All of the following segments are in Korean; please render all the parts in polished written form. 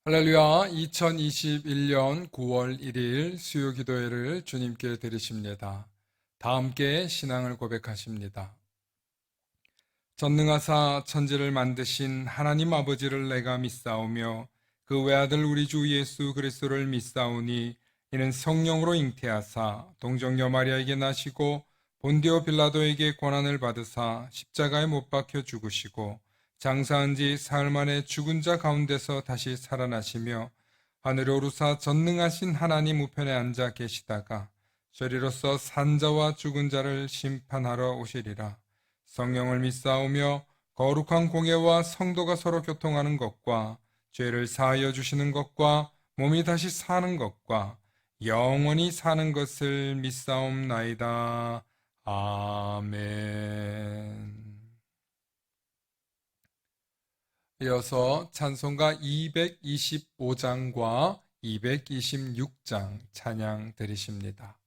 할렐루야. 2021년 9월 1일 수요 기도회를 주님께 드리십니다. 다 함께 신앙을 고백하십니다. 전능하사 천지를 만드신 하나님 아버지를 내가 믿사오며 그 외아들 우리 주 예수 그리스도를 믿사오니 이는 성령으로 잉태하사 동정녀 마리아에게 나시고 본디오 빌라도에게 고난을 받으사 십자가에 못 박혀 죽으시고 장사한 지 사흘 만에 죽은 자 가운데서 다시 살아나시며 하늘에 오르사 전능하신 하나님 우편에 앉아 계시다가 저리로서 산자와 죽은 자를 심판하러 오시리라. 성령을 믿사오며 거룩한 공예와 성도가 서로 교통하는 것과 죄를 사하여 주시는 것과 몸이 다시 사는 것과 영원히 사는 것을 믿사옵나이다. 아멘. 이어서 찬송가 225장과 226장 찬양 드리십니다.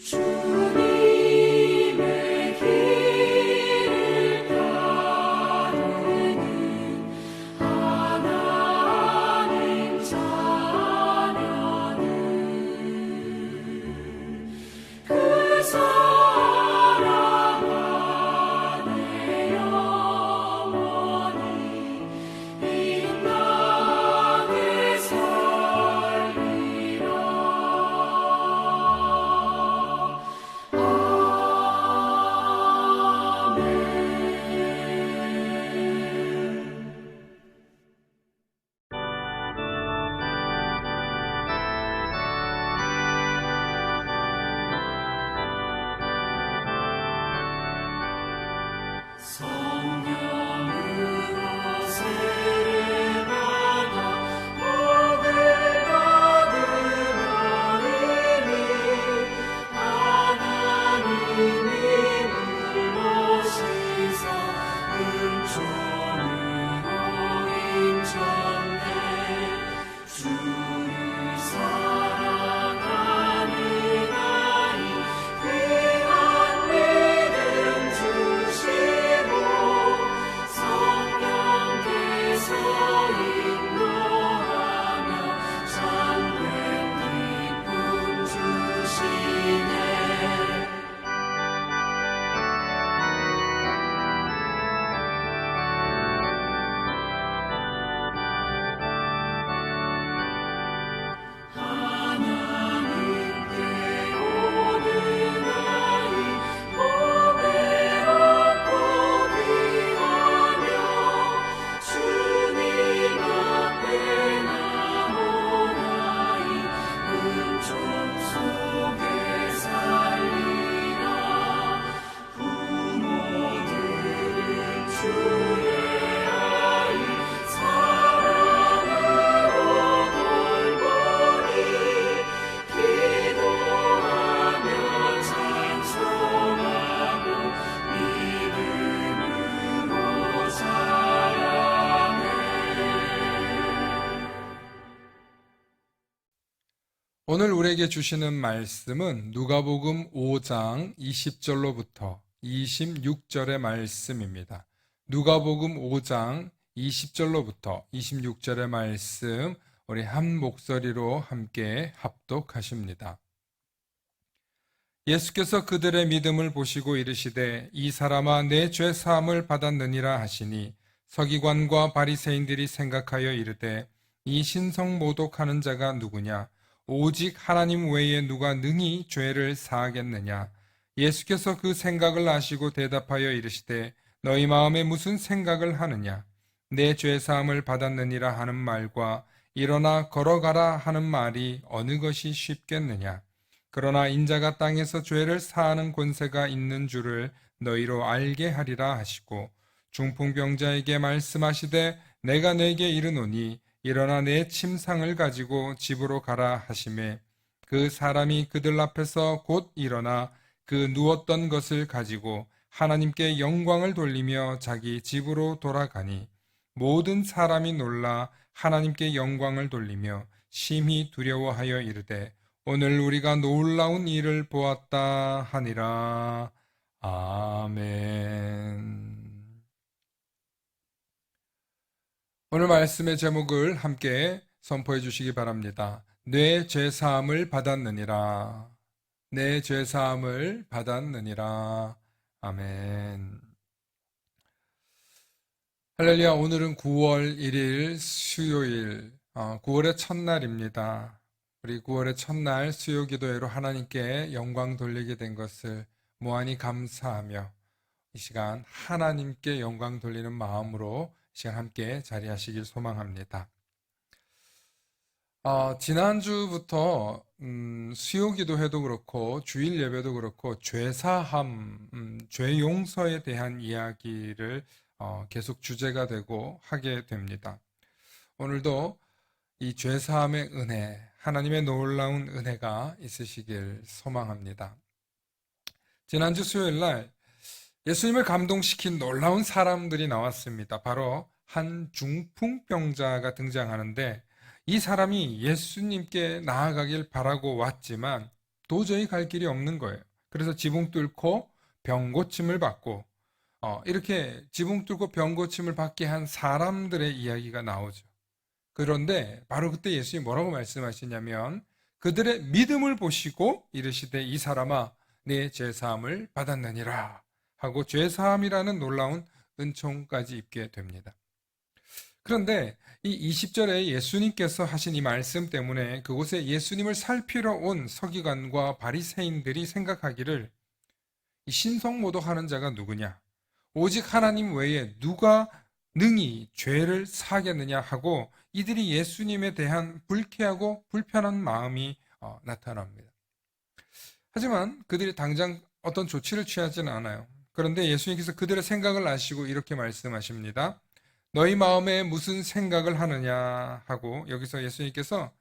주 오늘 우리에게 주시는 말씀은 누가복음 5장 20절로부터 26절의 말씀입니다. 누가복음 5장 20절로부터 26절의 말씀, 우리 한 목소리로 함께 합독하십니다. 예수께서 그들의 믿음을 보시고 이르시되 이 사람아 내 죄 사함을 받았느니라 하시니 서기관과 바리새인들이 생각하여 이르되 이 신성 모독하는 자가 누구냐? 오직 하나님 외에 누가 능히 죄를 사하겠느냐? 예수께서 그 생각을 아시고 대답하여 이르시되 너희 마음에 무슨 생각을 하느냐? 내 죄 사함을 받았느니라 하는 말과 일어나 걸어가라 하는 말이 어느 것이 쉽겠느냐? 그러나 인자가 땅에서 죄를 사하는 권세가 있는 줄을 너희로 알게 하리라 하시고 중풍병자에게 말씀하시되 내가 네게 이르노니 일어나 내 침상을 가지고 집으로 가라 하시매 그 사람이 그들 앞에서 곧 일어나 그 누웠던 것을 가지고 하나님께 영광을 돌리며 자기 집으로 돌아가니 모든 사람이 놀라 하나님께 영광을 돌리며 심히 두려워하여 이르되 오늘 우리가 놀라운 일을 보았다 하니라. 아멘. 오늘 말씀의 제목을 함께 선포해 주시기 바랍니다. 내 죄사함을 받았느니라. 내 죄사함을 받았느니라. 아멘. 할렐루야. 오늘은 9월 1일 수요일, 9월의 첫날입니다. 우리 9월의 첫날 수요 기도회로 하나님께 영광 돌리게 된 것을 무한히 감사하며 이 시간 하나님께 영광 돌리는 마음으로 이 시간 함께 자리하시길 소망합니다. 지난주부터 수요 기도회도 그렇고 주일 예배도 그렇고 죄사함, 죄 용서에 대한 이야기를 계속 주제가 되고 하게 됩니다. 오늘도 이 죄사함의 은혜, 하나님의 놀라운 은혜가 있으시길 소망합니다. 지난주 수요일 날 예수님을 감동시킨 놀라운 사람들이 나왔습니다. 바로 한 중풍병자가 등장하는데 이 사람이 예수님께 나아가길 바라고 왔지만 도저히 갈 길이 없는 거예요. 그래서 지붕 뚫고 병 고침을 받고 이렇게 지붕 뚫고 병 고침을 받게 한 사람들의 이야기가 나오죠. 그런데 바로 그때 예수님이 뭐라고 말씀하시냐면 그들의 믿음을 보시고 이르시되 이 사람아 내 죄사함을 받았느니라 하고 죄사함이라는 놀라운 은총까지 입게 됩니다. 그런데 이 20절에 예수님께서 하신 이 말씀 때문에 그곳에 예수님을 살피러 온 서기관과 바리새인들이 생각하기를 이 신성모독하는 자가 누구냐? 오직 하나님 외에 누가 능히 죄를 사하겠느냐 하고 이들이 예수님에 대한 불쾌하고 불편한 마음이 나타납니다. 하지만 그들이 당장 어떤 조치를 취하지는 않아요. 그런데 예수님께서 그들의 생각을 아시고 이렇게 말씀하십니다. 너희 마음에 무슨 생각을 하느냐 하고 여기서 예수님께서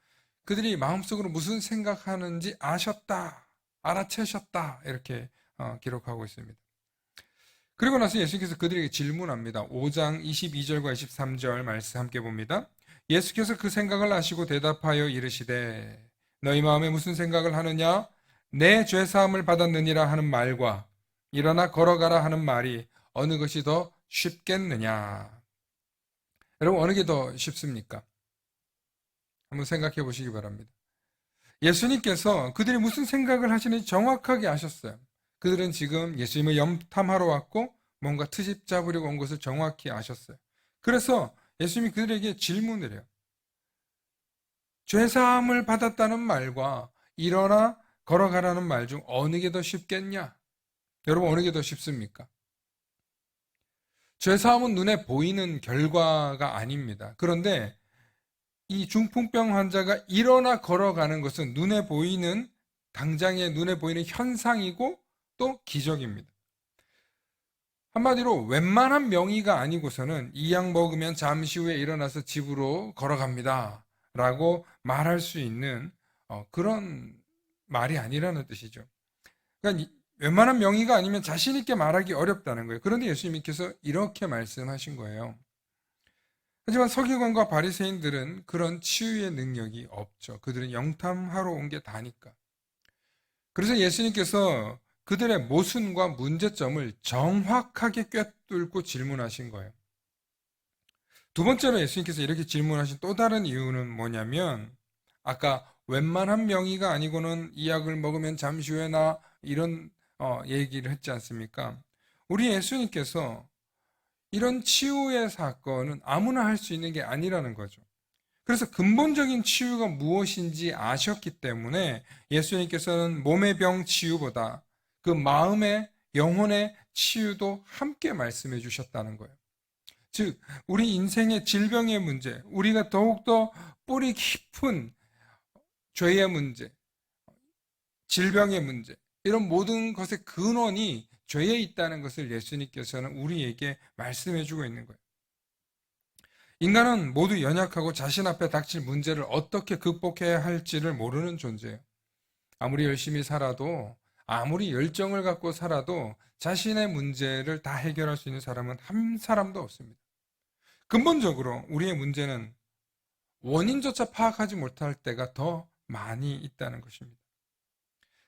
그들이 마음속으로 무슨 생각하는지 아셨다, 알아채셨다 이렇게 기록하고 있습니다. 그리고 나서 예수님께서 그들에게 질문합니다. 5장 22절과 23절 말씀 함께 봅니다. 예수께서 그 생각을 아시고 대답하여 이르시되 너희 마음에 무슨 생각을 하느냐? 내 죄사함을 받았느니라 하는 말과 일어나 걸어가라 하는 말이 어느 것이 더 쉽겠느냐? 여러분 어느 게 더 쉽습니까? 한번 생각해 보시기 바랍니다. 예수님께서 그들이 무슨 생각을 하시는지 정확하게 아셨어요. 그들은 지금 예수님을 염탐하러 왔고 뭔가 트집 잡으려고 온 것을 정확히 아셨어요. 그래서 예수님이 그들에게 질문을 해요. 죄사함을 받았다는 말과 일어나 걸어가라는 말 중 어느 게 더 쉽겠냐? 여러분 어느 게 더 쉽습니까? 죄사함은 눈에 보이는 결과가 아닙니다. 그런데 이 중풍병 환자가 일어나 걸어가는 것은 눈에 보이는 당장에 눈에 보이는 현상이고 또 기적입니다. 한마디로 웬만한 명의가 아니고서는 이 약 먹으면 잠시 후에 일어나서 집으로 걸어갑니다 라고 말할 수 있는 그런 말이 아니라는 뜻이죠. 그러니까 웬만한 명의가 아니면 자신 있게 말하기 어렵다는 거예요. 그런데 예수님께서 이렇게 말씀하신 거예요. 하지만 서기관과 바리새인들은 그런 치유의 능력이 없죠. 그들은 영탐하러 온 게 다니까. 그래서 예수님께서 그들의 모순과 문제점을 정확하게 꿰뚫고 질문하신 거예요. 두 번째로 예수님께서 이렇게 질문하신 또 다른 이유는 뭐냐면, 아까 웬만한 명의가 아니고는 이 약을 먹으면 잠시 후에 나 이런 얘기를 했지 않습니까? 우리 예수님께서 이런 치유의 사건은 아무나 할 수 있는 게 아니라는 거죠. 그래서 근본적인 치유가 무엇인지 아셨기 때문에 예수님께서는 몸의 병 치유보다 그 마음의, 영혼의 치유도 함께 말씀해 주셨다는 거예요. 즉, 우리 인생의 질병의 문제, 우리가 더욱더 뿌리 깊은 죄의 문제, 질병의 문제, 이런 모든 것의 근원이 죄에 있다는 것을 예수님께서는 우리에게 말씀해 주고 있는 거예요. 인간은 모두 연약하고 자신 앞에 닥칠 문제를 어떻게 극복해야 할지를 모르는 존재예요. 아무리 열심히 살아도, 아무리 열정을 갖고 살아도 자신의 문제를 다 해결할 수 있는 사람은 한 사람도 없습니다. 근본적으로 우리의 문제는 원인조차 파악하지 못할 때가 더 많이 있다는 것입니다.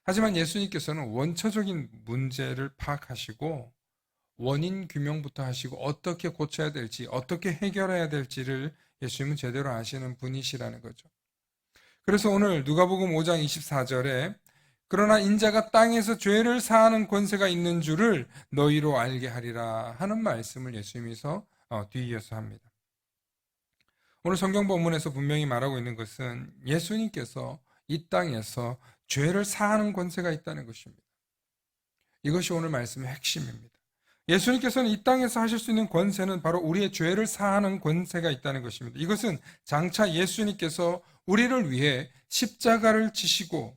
하지만 예수님께서는 원초적인 문제를 파악하시고 원인 규명부터 하시고 어떻게 고쳐야 될지, 어떻게 해결해야 될지를 예수님은 제대로 아시는 분이시라는 거죠. 그래서 오늘 누가복음 5장 24절에 그러나 인자가 땅에서 죄를 사하는 권세가 있는 줄을 너희로 알게 하리라 하는 말씀을 예수님께서 뒤이어서 합니다. 오늘 성경 본문에서 분명히 말하고 있는 것은 예수님께서 이 땅에서 죄를 사하는 권세가 있다는 것입니다. 이것이 오늘 말씀의 핵심입니다. 예수님께서는 이 땅에서 하실 수 있는 권세는 바로 우리의 죄를 사하는 권세가 있다는 것입니다. 이것은 장차 예수님께서 우리를 위해 십자가를 지시고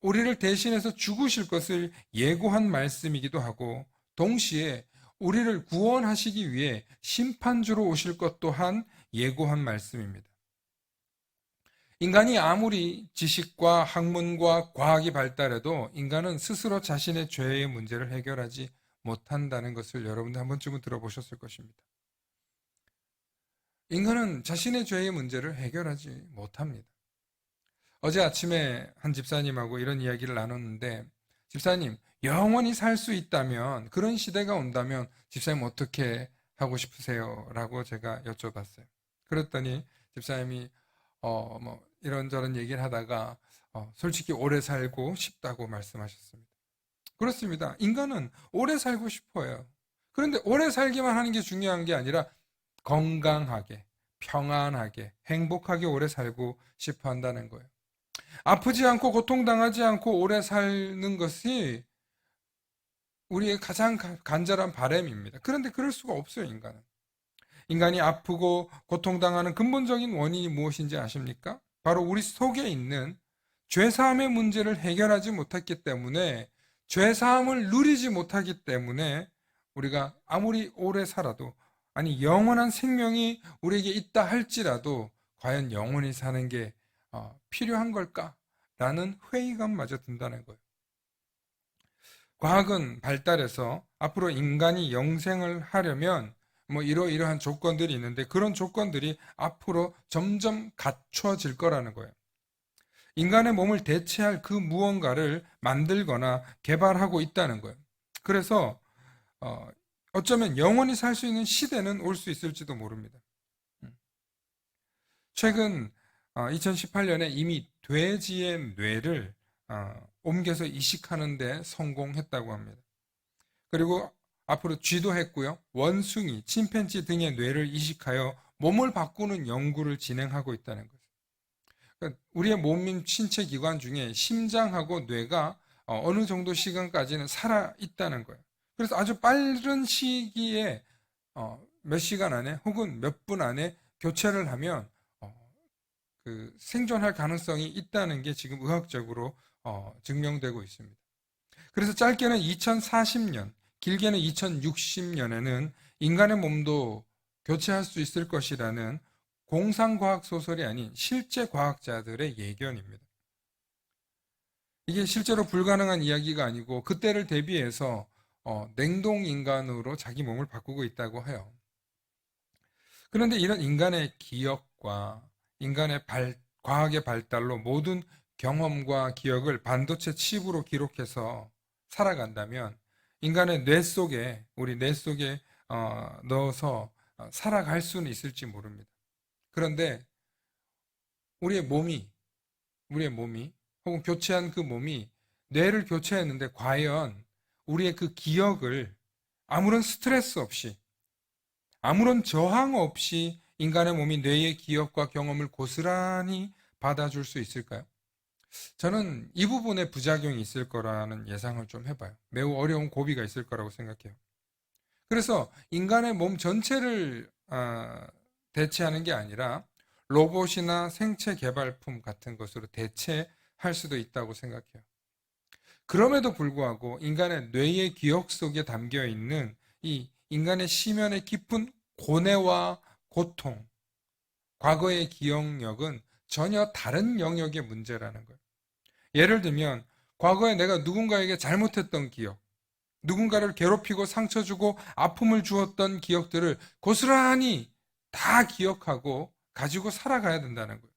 우리를 대신해서 죽으실 것을 예고한 말씀이기도 하고, 동시에 우리를 구원하시기 위해 심판주로 오실 것 또한 예고한 말씀입니다. 인간이 아무리 지식과 학문과 과학이 발달해도 인간은 스스로 자신의 죄의 문제를 해결하지 못한다는 것을 여러분들 한 번쯤은 들어보셨을 것입니다. 인간은 자신의 죄의 문제를 해결하지 못합니다. 어제 아침에 한 집사님하고 이런 이야기를 나눴는데, 집사님, 영원히 살 수 있다면, 그런 시대가 온다면 집사님 어떻게 하고 싶으세요? 라고 제가 여쭤봤어요. 그랬더니 집사님이 이런저런 얘기를 하다가 솔직히 오래 살고 싶다고 말씀하셨습니다. 그렇습니다. 인간은 오래 살고 싶어요. 그런데 오래 살기만 하는 게 중요한 게 아니라 건강하게, 평안하게, 행복하게 오래 살고 싶어 한다는 거예요. 아프지 않고 고통당하지 않고 오래 사는 것이 우리의 가장 간절한 바람입니다. 그런데 그럴 수가 없어요, 인간은. 인간이 아프고 고통당하는 근본적인 원인이 무엇인지 아십니까? 바로 우리 속에 있는 죄사함의 문제를 해결하지 못했기 때문에, 죄사함을 누리지 못하기 때문에 우리가 아무리 오래 살아도, 아니 영원한 생명이 우리에게 있다 할지라도 과연 영원히 사는 게 필요한 걸까? 라는 회의감마저 든다는 거예요. 과학은 발달해서 앞으로 인간이 영생을 하려면 이러이러한 조건들이 있는데, 그런 조건들이 앞으로 점점 갖춰질 거라는 거예요. 인간의 몸을 대체할 그 무언가를 만들거나 개발하고 있다는 거예요. 그래서 어쩌면 영원히 살 수 있는 시대는 올 수 있을지도 모릅니다. 최근 2018년에 이미 돼지의 뇌를 옮겨서 이식하는 데 성공했다고 합니다. 그리고 앞으로 쥐도 했고요. 원숭이, 침팬지 등의 뇌를 이식하여 몸을 바꾸는 연구를 진행하고 있다는 거죠. 그러니까 우리의 몸인 신체 기관 중에 심장하고 뇌가 어느 정도 시간까지는 살아 있다는 거예요. 그래서 아주 빠른 시기에 몇 시간 안에 혹은 몇 분 안에 교체를 하면 그 생존할 가능성이 있다는 게 지금 의학적으로 증명되고 있습니다. 그래서 짧게는 2040년, 길게는 2060년에는 인간의 몸도 교체할 수 있을 것이라는 공상과학 소설이 아닌 실제 과학자들의 예견입니다. 이게 실제로 불가능한 이야기가 아니고 그때를 대비해서 냉동인간으로 자기 몸을 바꾸고 있다고 해요. 그런데 이런 인간의 기억과 인간의 과학의 발달로 모든 경험과 기억을 반도체 칩으로 기록해서 살아간다면 인간의 뇌 속에, 우리 뇌 속에 넣어서 살아갈 수는 있을지 모릅니다. 그런데 우리의 몸이, 혹은 교체한 그 몸이 뇌를 교체했는데 과연 우리의 그 기억을 아무런 스트레스 없이, 아무런 저항 없이 인간의 몸이 뇌의 기억과 경험을 고스란히 받아줄 수 있을까요? 저는 이 부분에 부작용이 있을 거라는 예상을 좀 해봐요. 매우 어려운 고비가 있을 거라고 생각해요. 그래서 인간의 몸 전체를 대체하는 게 아니라 로봇이나 생체 개발품 같은 것으로 대체할 수도 있다고 생각해요. 그럼에도 불구하고 인간의 뇌의 기억 속에 담겨 있는 이 인간의 심연의 깊은 고뇌와 고통, 과거의 기억력은 전혀 다른 영역의 문제라는 거예요. 예를 들면 과거에 내가 누군가에게 잘못했던 기억, 누군가를 괴롭히고 상처 주고 아픔을 주었던 기억들을 고스란히 다 기억하고 가지고 살아가야 된다는 거예요.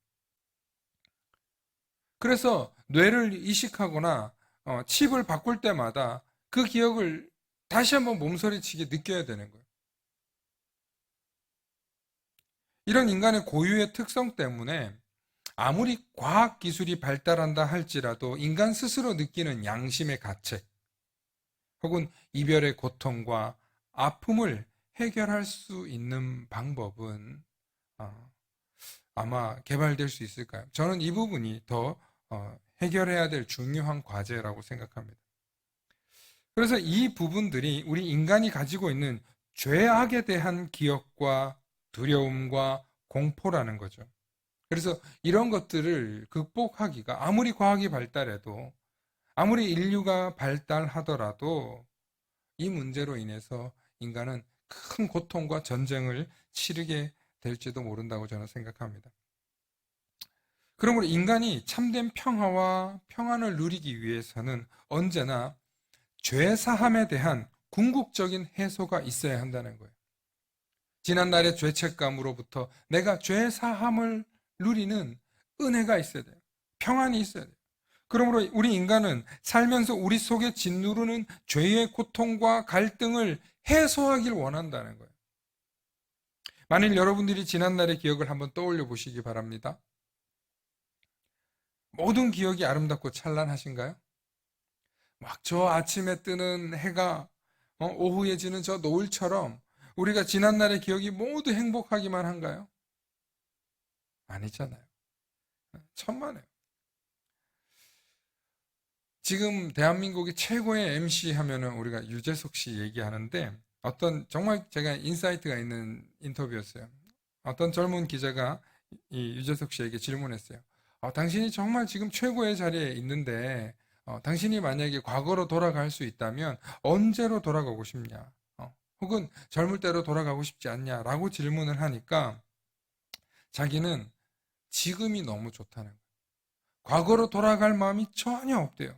그래서 뇌를 이식하거나 칩을 바꿀 때마다 그 기억을 다시 한번 몸서리치게 느껴야 되는 거예요. 이런 인간의 고유의 특성 때문에 아무리 과학 기술이 발달한다 할지라도 인간 스스로 느끼는 양심의 가책, 혹은 이별의 고통과 아픔을 해결할 수 있는 방법은 아마 개발될 수 있을까요? 저는 이 부분이 더 해결해야 될 중요한 과제라고 생각합니다. 그래서 이 부분들이 우리 인간이 가지고 있는 죄악에 대한 기억과 두려움과 공포라는 거죠. 그래서 이런 것들을 극복하기가 아무리 과학이 발달해도, 아무리 인류가 발달하더라도 이 문제로 인해서 인간은 큰 고통과 전쟁을 치르게 될지도 모른다고 저는 생각합니다. 그러므로 인간이 참된 평화와 평안을 누리기 위해서는 언제나 죄사함에 대한 궁극적인 해소가 있어야 한다는 거예요. 지난날의 죄책감으로부터 내가 죄사함을 누리는 은혜가 있어야 돼요. 평안이 있어야 돼요. 그러므로 우리 인간은 살면서 우리 속에 짓누르는 죄의 고통과 갈등을 해소하길 원한다는 거예요. 만일 여러분들이 지난날의 기억을 한번 떠올려 보시기 바랍니다. 모든 기억이 아름답고 찬란하신가요? 막 저 아침에 뜨는 해가 오후에 지는 저 노을처럼 우리가 지난날의 기억이 모두 행복하기만 한가요? 아니잖아요. 천만에요. 지금 대한민국의 최고의 MC 하면은 우리가 유재석 씨 얘기하는데 어떤 정말 제가 인사이트가 있는 인터뷰였어요. 어떤 젊은 기자가 이 유재석 씨에게 질문했어요. 당신이 정말 지금 최고의 자리에 있는데 당신이 만약에 과거로 돌아갈 수 있다면 언제로 돌아가고 싶냐? 혹은 젊을 때로 돌아가고 싶지 않냐라고 질문을 하니까 자기는 지금이 너무 좋다는 거예요. 과거로 돌아갈 마음이 전혀 없대요.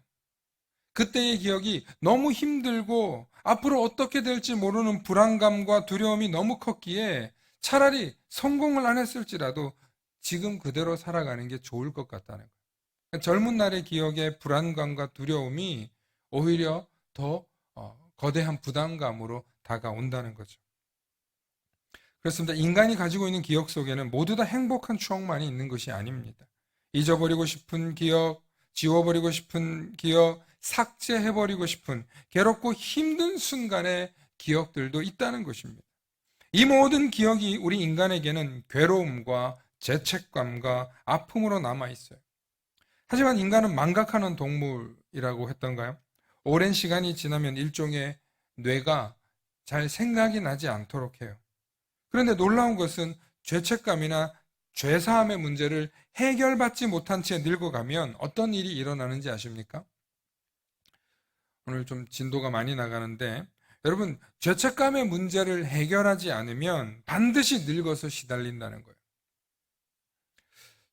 그때의 기억이 너무 힘들고 앞으로 어떻게 될지 모르는 불안감과 두려움이 너무 컸기에 차라리 성공을 안 했을지라도 지금 그대로 살아가는 게 좋을 것 같다는 거예요. 그러니까 젊은 날의 기억의 불안감과 두려움이 오히려 더 거대한 부담감으로 다가온다는 거죠. 그렇습니다. 인간이 가지고 있는 기억 속에는 모두 다 행복한 추억만이 있는 것이 아닙니다. 잊어버리고 싶은 기억, 지워버리고 싶은 기억, 삭제해버리고 싶은 괴롭고 힘든 순간의 기억들도 있다는 것입니다. 이 모든 기억이 우리 인간에게는 괴로움과 죄책감과 아픔으로 남아있어요. 하지만 인간은 망각하는 동물이라고 했던가요? 오랜 시간이 지나면 일종의 뇌가 잘 생각이 나지 않도록 해요. 그런데 놀라운 것은 죄책감이나 죄사함의 문제를 해결받지 못한 채 늙어가면 어떤 일이 일어나는지 아십니까? 오늘 좀 진도가 많이 나가는데 여러분, 죄책감의 문제를 해결하지 않으면 반드시 늙어서 시달린다는 거예요.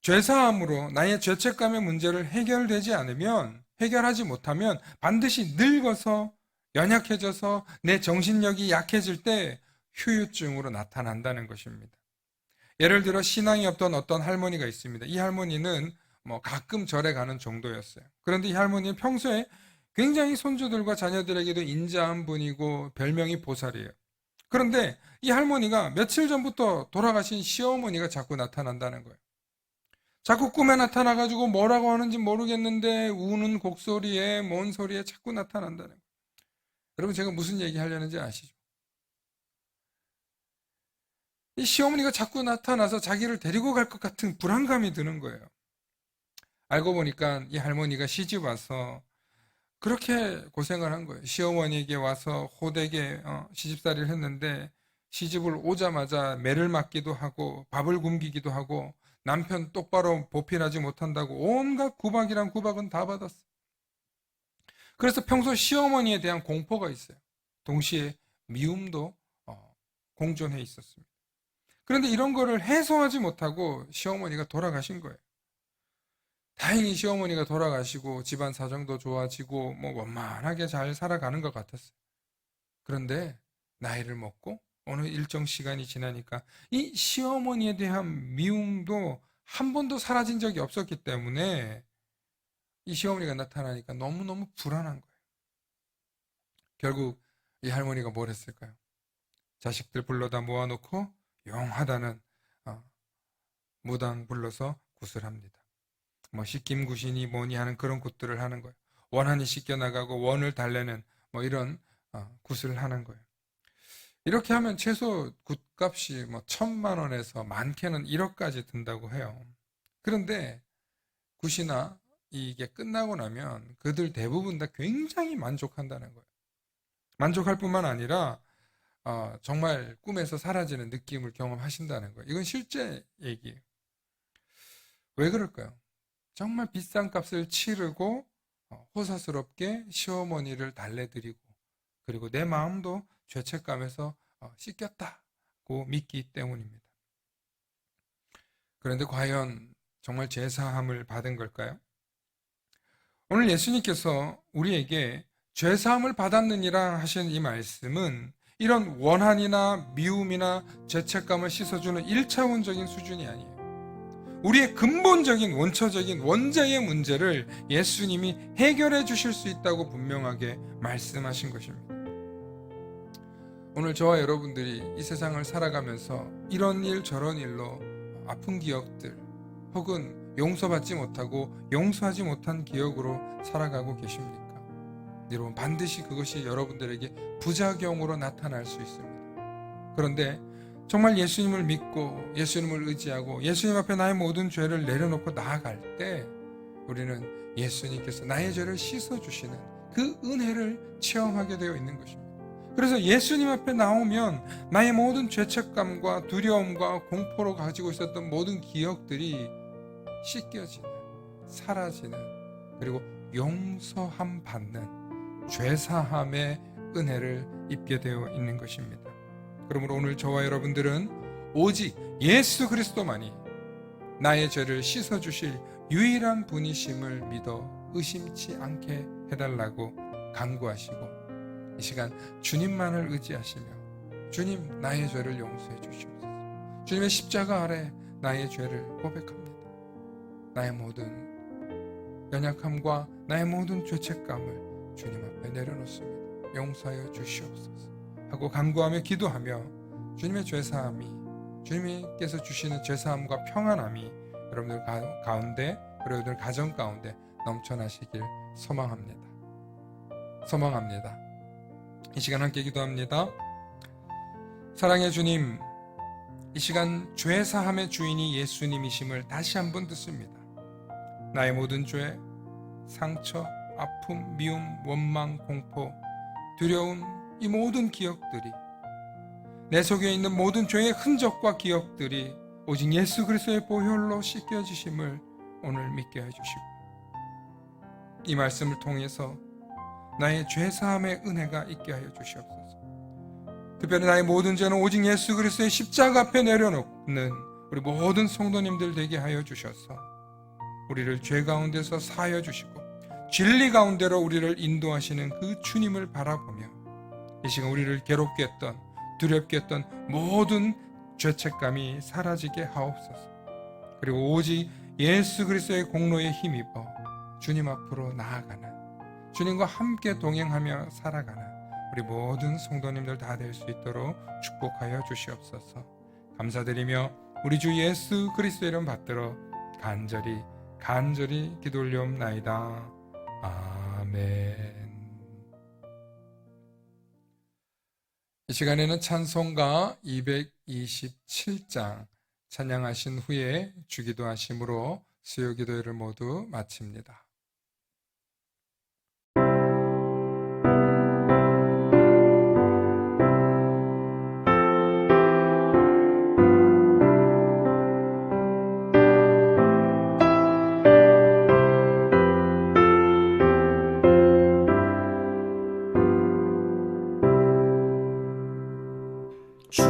죄사함으로 나의 죄책감의 문제를 해결하지 못하면 반드시 늙어서 연약해져서 내 정신력이 약해질 때 후유증으로 나타난다는 것입니다. 예를 들어 신앙이 없던 어떤 할머니가 있습니다. 이 할머니는 뭐 가끔 절에 가는 정도였어요. 그런데 이 할머니는 평소에 굉장히 손주들과 자녀들에게도 인자한 분이고 별명이 보살이에요. 그런데 이 할머니가 며칠 전부터 돌아가신 시어머니가 자꾸 나타난다는 거예요. 자꾸 꿈에 나타나가지고 뭐라고 하는지 모르겠는데 우는 곡소리에 뭔 소리에 자꾸 나타난다는 거예요. 여러분, 제가 무슨 얘기 하려는지 아시죠? 이 시어머니가 자꾸 나타나서 자기를 데리고 갈 것 같은 불안감이 드는 거예요. 알고 보니까 이 할머니가 시집 와서 그렇게 고생을 한 거예요. 시어머니에게 와서 호되게 시집살이를 했는데 시집을 오자마자 매를 맞기도 하고 밥을 굶기기도 하고 남편 똑바로 보필하지 못한다고 온갖 구박이란 구박은 다 받았어요. 그래서 평소 시어머니에 대한 공포가 있어요. 동시에 미움도 공존해 있었습니다. 그런데 이런 거를 해소하지 못하고 시어머니가 돌아가신 거예요. 다행히 시어머니가 돌아가시고 집안 사정도 좋아지고 뭐 원만하게 잘 살아가는 것 같았어요. 그런데 나이를 먹고 어느 일정 시간이 지나니까 이 시어머니에 대한 미움도 한 번도 사라진 적이 없었기 때문에 이 시어머니가 나타나니까 너무너무 불안한 거예요. 결국 이 할머니가 뭘 했을까요? 자식들 불러다 모아놓고 용하다는 무당 불러서 굿을 합니다. 뭐 씻김굿이니 뭐니 하는 그런 굿들을 하는 거예요. 원한이 씻겨나가고 원을 달래는 뭐 이런 굿을 하는 거예요. 이렇게 하면 최소 굿값이 뭐 1,000만 원에서 많게는 1억까지 든다고 해요. 그런데 굿이나 이게 끝나고 나면 그들 대부분 다 굉장히 만족한다는 거예요. 만족할 뿐만 아니라 정말 꿈에서 사라지는 느낌을 경험하신다는 거예요. 이건 실제 얘기예요. 왜 그럴까요? 정말 비싼 값을 치르고 호사스럽게 시어머니를 달래드리고 그리고 내 마음도 죄책감에서 씻겼다고 믿기 때문입니다. 그런데 과연 정말 죄사함을 받은 걸까요? 오늘 예수님께서 우리에게 죄사함을 받았느니라 하신 이 말씀은 이런 원한이나 미움이나 죄책감을 씻어주는 1차원적인 수준이 아니에요. 우리의 근본적인 원초적인 원죄의 문제를 예수님이 해결해 주실 수 있다고 분명하게 말씀하신 것입니다. 오늘 저와 여러분들이 이 세상을 살아가면서 이런 일 저런 일로 아픈 기억들 혹은 용서받지 못하고 용서하지 못한 기억으로 살아가고 계십니까? 여러분, 반드시 그것이 여러분들에게 부작용으로 나타날 수 있습니다. 그런데 정말 예수님을 믿고 예수님을 의지하고 예수님 앞에 나의 모든 죄를 내려놓고 나아갈 때 우리는 예수님께서 나의 죄를 씻어주시는 그 은혜를 체험하게 되어 있는 것입니다. 그래서 예수님 앞에 나오면 나의 모든 죄책감과 두려움과 공포로 가지고 있었던 모든 기억들이 씻겨지는, 사라지는, 그리고 용서함 받는 죄사함의 은혜를 입게 되어 있는 것입니다. 그러므로 오늘 저와 여러분들은 오직 예수 그리스도만이 나의 죄를 씻어주실 유일한 분이심을 믿어 의심치 않게 해달라고 간구하시고 이 시간 주님만을 의지하시며 주님, 나의 죄를 용서해 주시옵소서. 주님의 십자가 아래 나의 죄를 고백합니다. 나의 모든 연약함과 나의 모든 죄책감을 주님 앞에 내려놓습니다. 용서하여 주시옵소서 하고 간구하며 기도하며 주님의 죄사함이, 주님께서 주시는 죄사함과 평안함이 여러분들 가운데, 그리고 여러분들 가정 가운데 넘쳐나시길 소망합니다. 이 시간 함께 기도합니다. 사랑의 주님, 이 시간 죄사함의 주인이 예수님이심을 다시 한번 듣습니다. 나의 모든 죄, 상처, 아픔, 미움, 원망, 공포, 두려움, 이 모든 기억들이, 내 속에 있는 모든 죄의 흔적과 기억들이 오직 예수 그리스도의 보혈로 씻겨지심을 오늘 믿게 해주시고 이 말씀을 통해서 나의 죄사함의 은혜가 있게 하여 주시옵소서. 특별히 나의 모든 죄는 오직 예수 그리스도의 십자가 앞에 내려놓는 우리 모든 성도님들 되게 하여 주셔서 우리를 죄 가운데서 사하여 주시고 진리 가운데로 우리를 인도하시는 그 주님을 바라보며 이 시간 우리를 괴롭게 했던, 두렵게 했던 모든 죄책감이 사라지게 하옵소서. 그리고 오직 예수 그리스도의 공로에 힘입어 주님 앞으로 나아가는, 주님과 함께 동행하며 살아가는 우리 모든 성도님들 다 될 수 있도록 축복하여 주시옵소서. 감사드리며 우리 주 예수 그리스도의 이름 받들어 간절히 기도 올리옵나이다. 아멘. 이 시간에는 찬송가 227장 찬양하신 후에 주기도하심으로 수요기도회를 모두 마칩니다. 주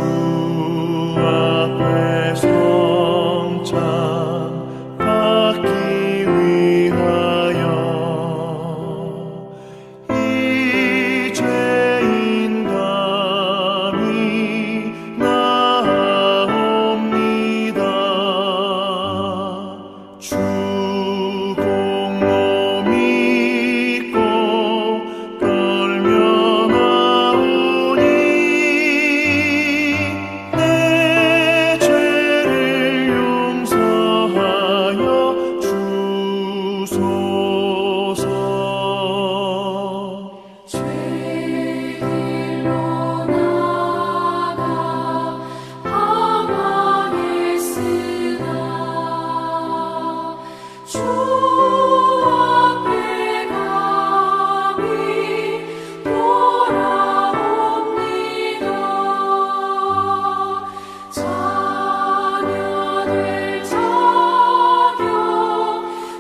앞에 성찬 받기 위하여 이 죄인 감히 나옵니다. 주 공로 믿고 떨며 나오니 내 죄를 용서하여 주소서. 죄길로 나가 방황했으나 주 앞에 감히 돌아옵니다. 자녀될 자격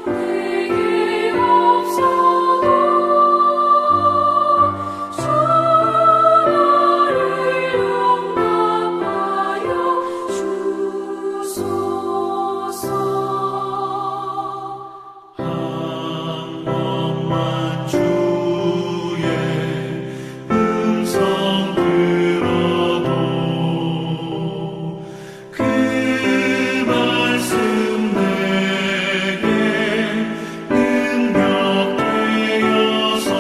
내게 없어도 주 나를 용납하여 주소서. 한 번만 주의 음성 들어도 그 말씀 내게 능력 되어서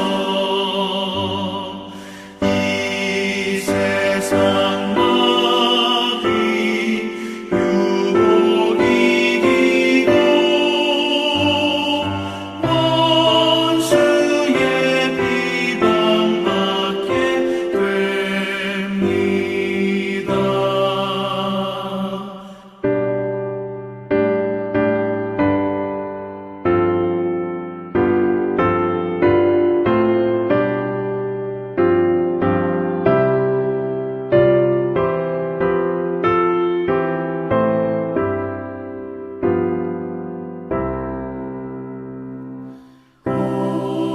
이 세상 마귀 유혹 이기고 원수의 비방받게 됩니다.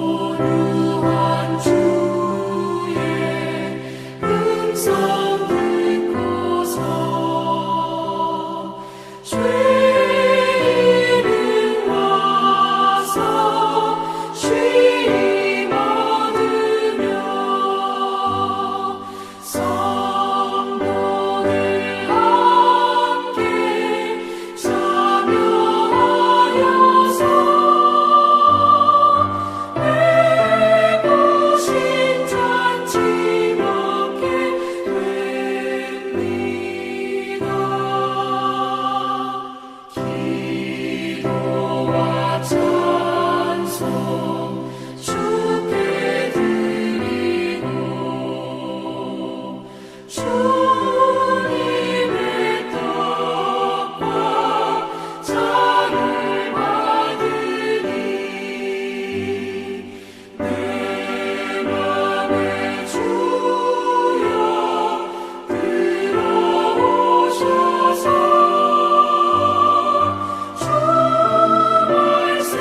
고요한 주의 음성 듣고서 죄인은 와서 쉼 얻으며 성도들 함께 참여하여서 외고신 잔치 먹게 됩니다. 기도와 찬송 주께 드리고 주님의 떡과 잔을 받으니 내 맘에 주여 들어오셔서 주 말씀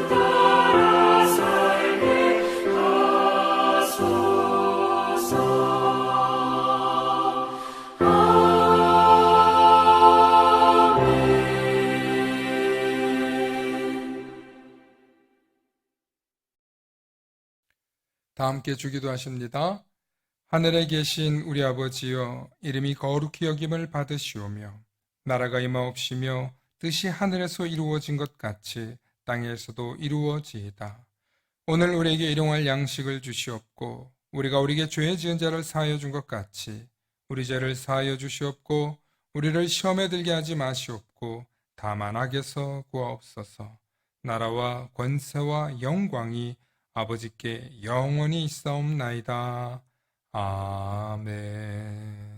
따라 살게 하소서. 아멘. 다 함께 주기도하십니다. 하늘에 계신 우리 아버지여, 이름이 거룩히 여김을 받으시오며 나라가 임하옵시며 뜻이 하늘에서 이루어진 것 같이 땅에서도 이루어지이다. 오늘 우리에게 일용할 양식을 주시옵고 우리가 우리에게 죄 지은 자를 사하여 준 것 같이 우리 죄를 사하여 주시옵고 우리를 시험에 들게 하지 마시옵고 다만 악에서 구하옵소서. 나라와 권세와 영광이 아버지께 영원히 있사옵나이다. 아멘.